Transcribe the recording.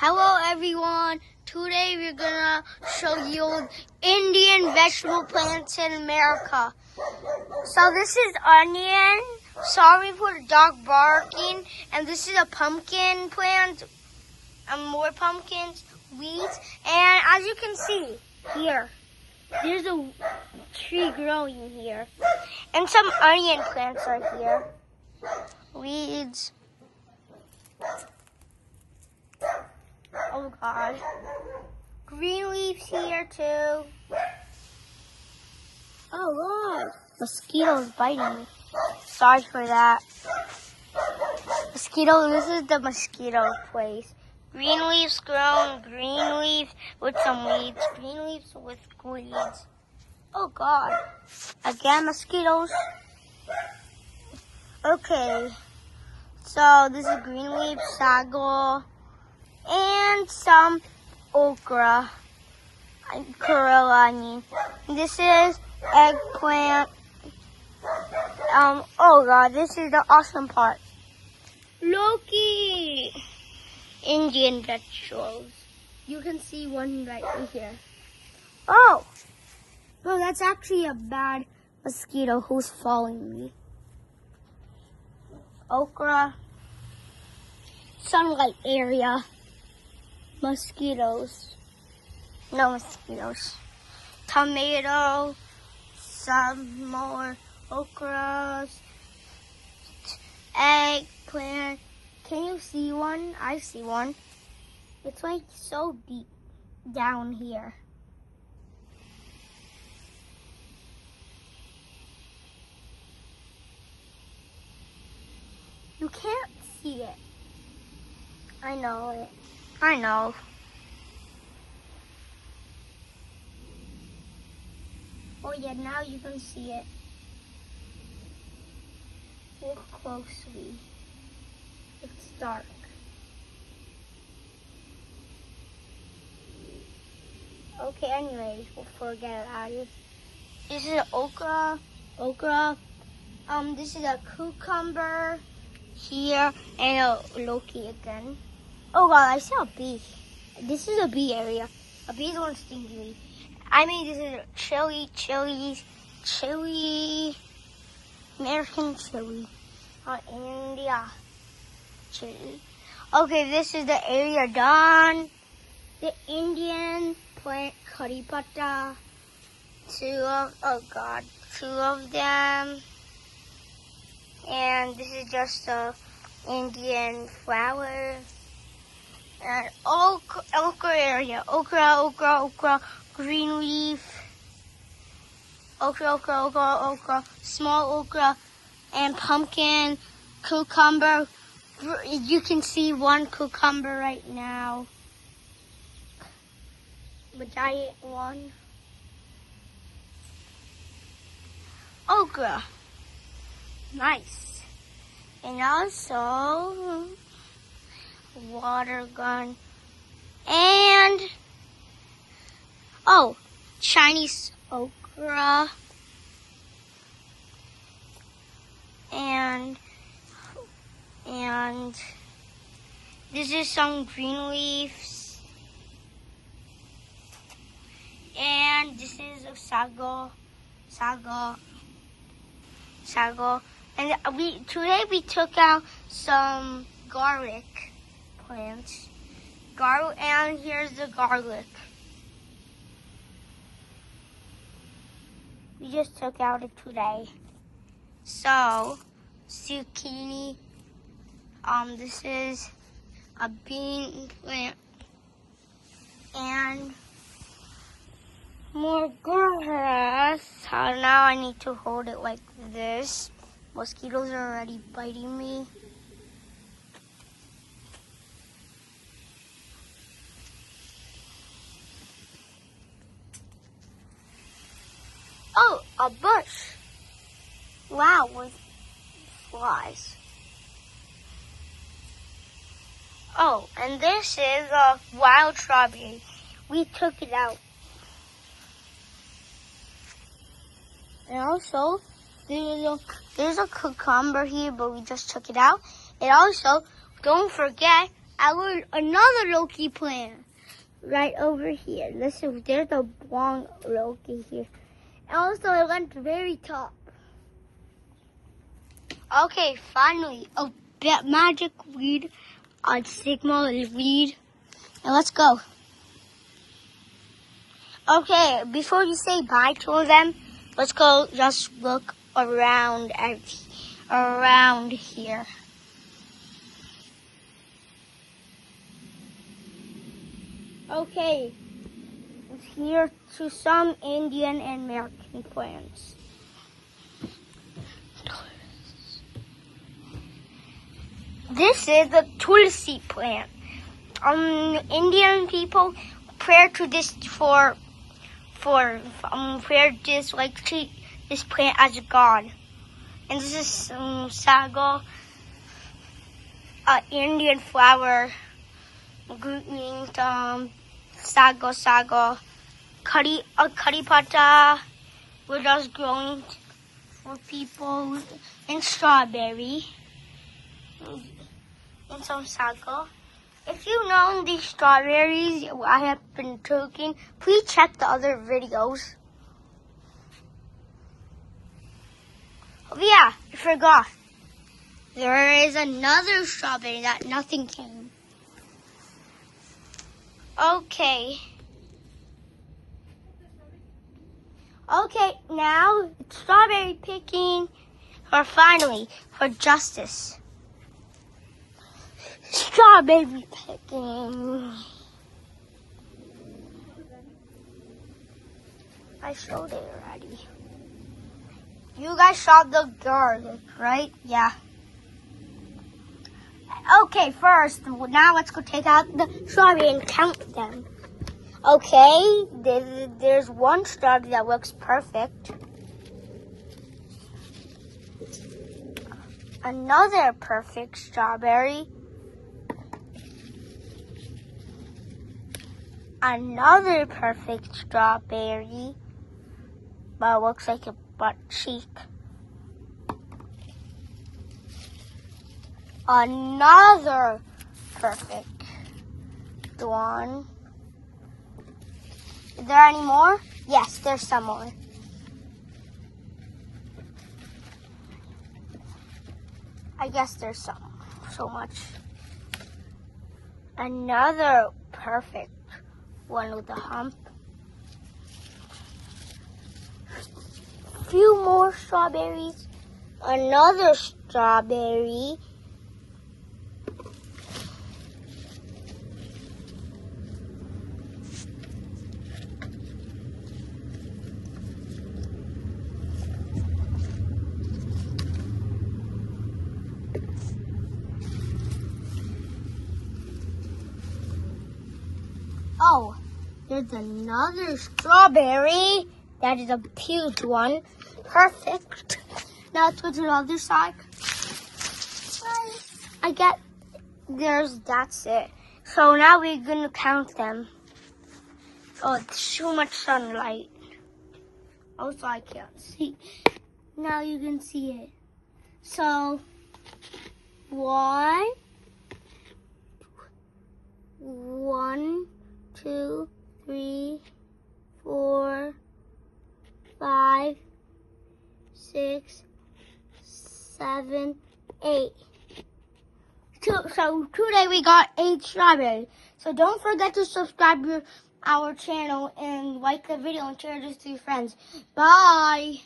Hello everyone, today we're gonna show you Indian vegetable plants in America. So this is onion, sorry for the dog barking, and this is a pumpkin plant, and more pumpkins, weeds, and as you can see here, there's a tree growing here, and some onion plants are here, weeds. Oh God. Green leaves here too. Oh God. Mosquitoes biting me. Sorry for that. Mosquito, this is the mosquito place. Green leaves grown, green leaves with some weeds, green leaves with weeds. Oh God. Again, mosquitoes. Okay. So this is green leaf, sago, and some okra, onion. This is eggplant. Oh God, this is the awesome part. Loki, Indian vegetables. You can see one right here. Oh, no, that's actually a bad mosquito who's following me. Okra, sunlight area. Mosquitoes. No mosquitoes. Tomato. Some more okras. Eggplant. Can you see one? I see one. It's like so deep down here. You can't see it. I know it. I know. Oh yeah, now you can see it. Look closely. It's dark. Okay, anyways, we'll forget about it. This is okra. This is a cucumber here and a Loki again. Oh God, I saw a bee. This is a bee area. A bee don't sting me. I mean, this is chili, American chili, India chili. Okay, this is the area done. The Indian plant curry patta. Two of them. And this is just the Indian flower. And okra area, okra, green leaf, okra, small okra, and pumpkin, cucumber. You can see one cucumber right now, the giant one. Okra, nice, and also water gun, and Chinese okra, and this is some green leaves, and this is a sago, and today we took out some garlic plants. And here's the garlic. We just took out it today. So, zucchini. This is a bean plant. And more grass. Now I need to hold it like this. Mosquitoes are already biting me. Oh, a bush. Wow, with flies. Oh, and this is a wild strawberry. We took it out. And also, there's a cucumber here, but we just took it out. And also, don't forget another Loki plant right over here. Listen, there's a long Loki here. And also, it went very top. Okay, finally, a magic weed on Sigma weed. And let's go. Okay, before you say bye to them, let's go just look around here. Okay, here to some Indian and American plants. This is the tulsi plant. Indian people pray to this treat this plant as a god. And this is sago, Indian flower, green sago, curry pata, we're just growing for people, and strawberry, and some sago. If you know these strawberries I have been cooking, please check the other videos. Oh yeah, I forgot. There is another strawberry that nothing came. Okay. Okay, now it's strawberry picking, or finally, for justice. Strawberry picking. I showed it already. You guys saw the garlic, right? Yeah. Okay, first, now let's go take out the strawberry and count them. Okay, there's one strawberry that looks perfect. Another perfect strawberry. Another perfect strawberry, but it looks like a butt cheek. Another perfect one. Is there any more? Yes, there's some more. I guess there's so much. Another perfect one with a hump. Few more strawberries. Another strawberry. Oh, there's another strawberry. That is a huge one. Perfect. Now let's go to the other side. That's it. So now we're gonna count them. Oh, it's too much sunlight. Also, I can't see. Now you can see it. So, 1, 2, 3, 4, 5, 6, 7, 8. So today we got 8 strawberries. So don't forget to subscribe to our channel and like the video and share this to your friends. Bye.